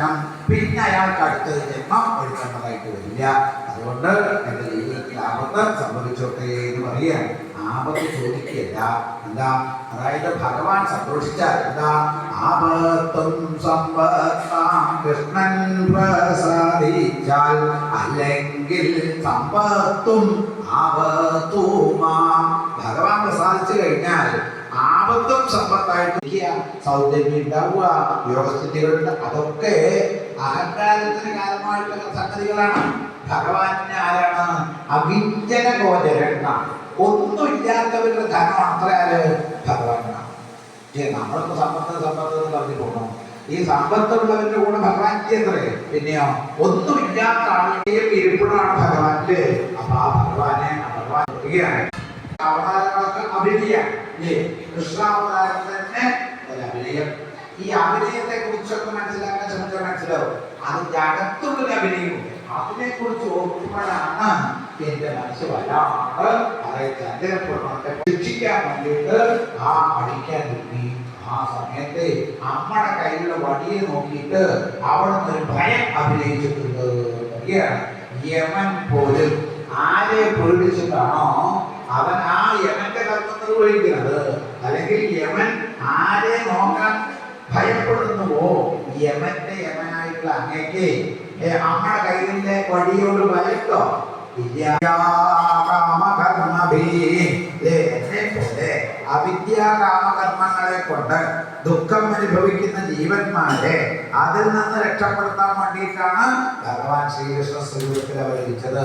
ദർശനം, പിന്നെ അയാൾക്ക് അടുത്ത ജന്മം എടുക്കേണ്ടതായിട്ട് വരില്ല. അതുകൊണ്ട് എൻ്റെ ജീവിതത്തിൽ ആപത്ത് സംഭവിച്ചോട്ടെ എന്ന് പറയുക. ആപത്ത് ചോദിക്കുകയല്ല. എന്താ? അതായത് ഭഗവാൻ സന്തോഷിച്ചാൽ എന്താ? ആപത്തും സമ്പത്താം കൃഷ്ണൻ പ്രസാദിച്ചാൽ, അല്ലെങ്കിൽ സമ്പത്തും ആപത്തുമാം. ഭഗവാൻ പ്രസാദിച്ചു കഴിഞ്ഞാൽ ആപത്തും സമ്പത്തായിട്ട് സൗന്ദര്യം ഉണ്ടാവുക, യോഗസ്ഥിതികളുണ്ട്, അതൊക്കെ അഹങ്കാരത്തിന് കാരണമായിട്ടുള്ള സംഗതികളാണ്. ഭഗവാന് ആരാണ്? അവിഞ്ചന ഗോചരനാണ്. ഒന്നുമില്ലാത്തവരുടെ ധനം അത്രയാല് ഭഗവാനാണ്. നമ്മളിപ്പോ സമ്പത്ത് സമ്പത്ത് എന്ന് പറഞ്ഞു പോകണം. ഈ സമ്പത്തുള്ളവരുടെ കൂടെ ഭഗവാൻ എത്രേ? പിന്നെയോ ഒന്നുമില്ലാത്ത ആളുടെയും ഇരിപ്പിടാണ് ഭഗവാന്റെ. അപ്പൊ ആ ഭഗവാനെ ഭഗവാൻ അവതാരങ്ങളൊക്കെ അഭിനയം. കൃഷ്ണാവതാരം തന്നെ ഒരു അഭിനയം. ഈ അഭിനയത്തെ കുറിച്ചൊക്കെ മനസ്സിലാക്കാൻ ശ്രമിച്ചാൽ മനസ്സിലാവും. അതിന്റെ അകത്തുള്ളൊരു അഭിനയമുണ്ട്. അതിനെ കുറിച്ച് ഓർക്കുമ്പോഴാണ് എന്റെ മനസ്സ് വല്ലാണ്ട് അതായത് ശിക്ഷിക്കാൻ വേണ്ടിയിട്ട് ആ അടിക്കാൻ കിട്ടി. ആ സമയത്ത് അമ്മയുടെ കയ്യിലുള്ള വടിയെ നോക്കിയിട്ട് അവിടെ ഒരു ഭയം അഭിനയിച്ചിട്ടുണ്ട്. യമൻ പോലും ആരെ പേടിച്ചിട്ടാണോ അവൻ ആ യമന്റെ കർമ്മം നിർവഹിക്കുന്നത്, അല്ലെങ്കിൽ യമൻ ആരെ നോക്കാൻ ഭയപ്പെടുന്നുവോ, യമന്റെ യമനായിട്ടുള്ള അങ്ങേക്ക് അമ്മയുടെ കയ്യിലെ വടിയോട് ഭയത്തോ അവിദ്യാകാമകർമ്മങ്ങളെ കൊണ്ട് ദുഃഖം അനുഭവിക്കുന്ന ജീവന്മാരെ അതിൽ നിന്ന് രക്ഷപ്പെടുത്താൻ വേണ്ടിയിട്ടാണ് ഭഗവാൻ ശ്രീകൃഷ്ണ സ്വരൂപത്തിൽ അവതരിച്ചത്.